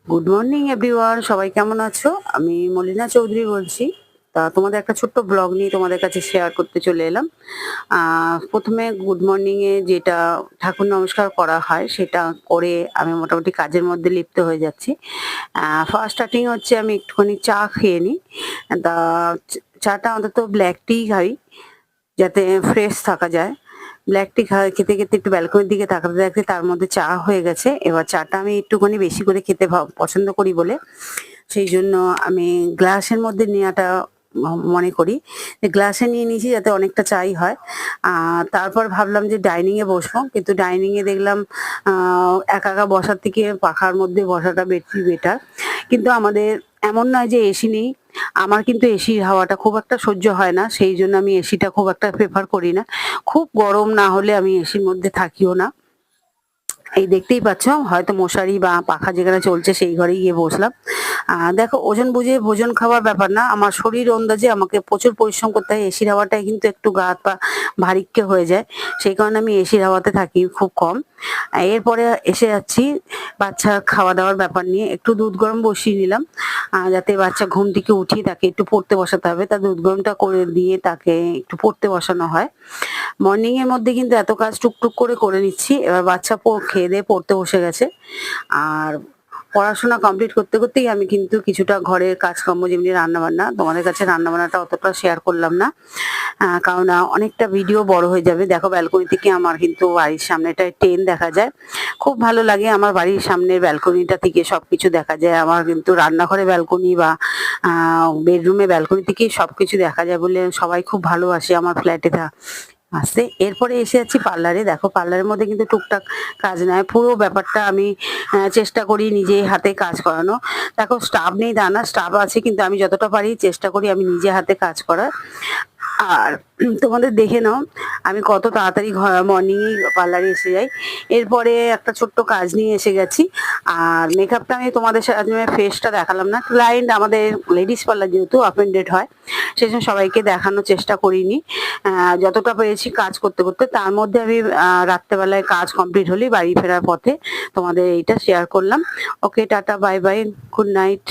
Good morning everyone, সবাই কেমন আছো? আমি মলিনা চৌধুরী বলছি। তা তোমাদের একটা ছোট্ট ব্লগ নিয়ে তোমাদের কাছে শেয়ার করতে চলে এলাম। প্রথমে গুড মর্নিংয়ে যেটা ঠাকুর নমস্কার করা হয় সেটা করে আমি মোটামুটি কাজের মধ্যে লিপ্ত হয়ে যাচ্ছি। ফার্স্ট স্টার্টিং হচ্ছে আমি একটুখানি চা খেয়ে নিই। তা চাটা অন্তত ব্ল্যাক টি খাই যাতে ফ্রেশ থাকা যায়। ব্ল্যাক টি খেতে, খেতে একটু ব্যালকনির দিকে তাকাতে, তাকাতে তার মধ্যে চা হয়ে গেছে। এবার চাটা আমি একটুখানি বেশি করে খেতে পছন্দ করি বলে সেইজন্য আমি গ্লাসের মধ্যে নেওয়াটা মনে করি। গ্লাসে নিয়ে নিয়েছি যাতে অনেকটা চাই হয়। তারপর ভাবলাম যে ডাইনিং এ বসবো। কিন্তু ডাইনিং এ দেখলাম একা, একা বসার থেকে পাখার মধ্যে বসাটা বেটার। কিন্তু আমাদের এমন নয় যে এসি নেই। আমার কিন্তু এসির হাওয়াটা খুব একটা সহ্য হয় না। সেইজন্য আমি এসিটা খুব একটা প্রেফার করি না। খুব গরম না হলে আমি এসির মধ্যে থাকিও না। এই দেখতেই পাচ্ছ হয়তো মশারি বা পাখা যেখানে চলছে সেই ঘরেই গিয়ে বসলাম। দেখো, ওজন বুঝে ভোজন খাওয়ার ব্যাপার না। আমার শরীর অনুযায়ী আমাকে প্রচুর পরিশ্রম করতে হয়। এসির হাওয়াটায় কিন্তু একটু গা হাত পা ভারিক্কে হয়ে যায়। সেই কারণে আমি এসির হাওয়াতে থাকি খুব কম। এরপরে এসে যাচ্ছি বাচ্চার খাওয়া-দাওয়ার ব্যাপার নিয়ে। একটু দুধ গরম বসিয়ে নিলাম। যাতে বাচ্চা ঘুম থেকে উঠিয়ে তাকে একটু পড়তে বসাতে হবে। তা দুধ গরমটা করে দিয়ে তাকে একটু পড়তে বসানো হয়। মর্নিং এর মধ্যে কিন্তু এত কাজ টুকটুক করে নিচ্ছি। এবার বাচ্চা খেয়ে দেয়ে পড়তে বসে গেছে। আর পড়াশোনা কমপ্লিট করতে, করতেই আমি কিন্তু কিছুটা ঘরের কাজকর্ম যেমনি রান্নাবান্না, তোমাদের কাছে রান্নাবান্নাটা অতটা শেয়ার করলাম না। কারণ অনেকটা ভিডিও বড় হয়ে যাবে। দেখো, ব্যালকনি থেকে আমার কিন্তু বাড়ির সামনেটায় ট্রেন দেখা যায়। খুব ভালো লাগে, আমার বাড়ির সামনের ব্যালকনিটা থেকে সবকিছু দেখা যায়। আমার কিন্তু রান্নাঘরে ব্যালকনি বা বেডরুমে ব্যালকনি থেকেই সবকিছু দেখা যায় বলে সবাই খুব ভালোবাসে আমার ফ্ল্যাটে আসতে। এরপরে এসে যাচ্ছি পার্লারে। দেখো, পার্লারের মধ্যে কিন্তু টুকটাক কাজ নেয়। পুরো ব্যাপারটা আমি চেষ্টা করি নিজে হাতে কাজ করানো। দেখো, স্টাফ নেই তা না, স্টাফ আছে, কিন্তু আমি যতটা পারি চেষ্টা করি আমি নিজে হাতে কাজ করার। আর তোমাদের দেখে নাও আমি কত তাড়াতাড়ি মর্নিংয়েই পার্লারে এসে যাই। এরপরে একটা ছোট্ট কাজ নিয়ে এসে গেছি। আর মেকআপটা আমি তোমাদের সাথে ফেসটা দেখালাম না। ক্লায়েন্ট আমাদের লেডিস পার্লার যেহেতু অফেন্ডেড হয়, সেজন্য সবাইকে দেখানোর চেষ্টা করিনি। যতটা পেরেছি কাজ করতে, করতে তার মধ্যে আমি রাত্রেবেলায় কাজ কমপ্লিট হলেই বাড়ি ফেরার পথে তোমাদের এইটা শেয়ার করলাম। Okay, tata, bye bye, good night.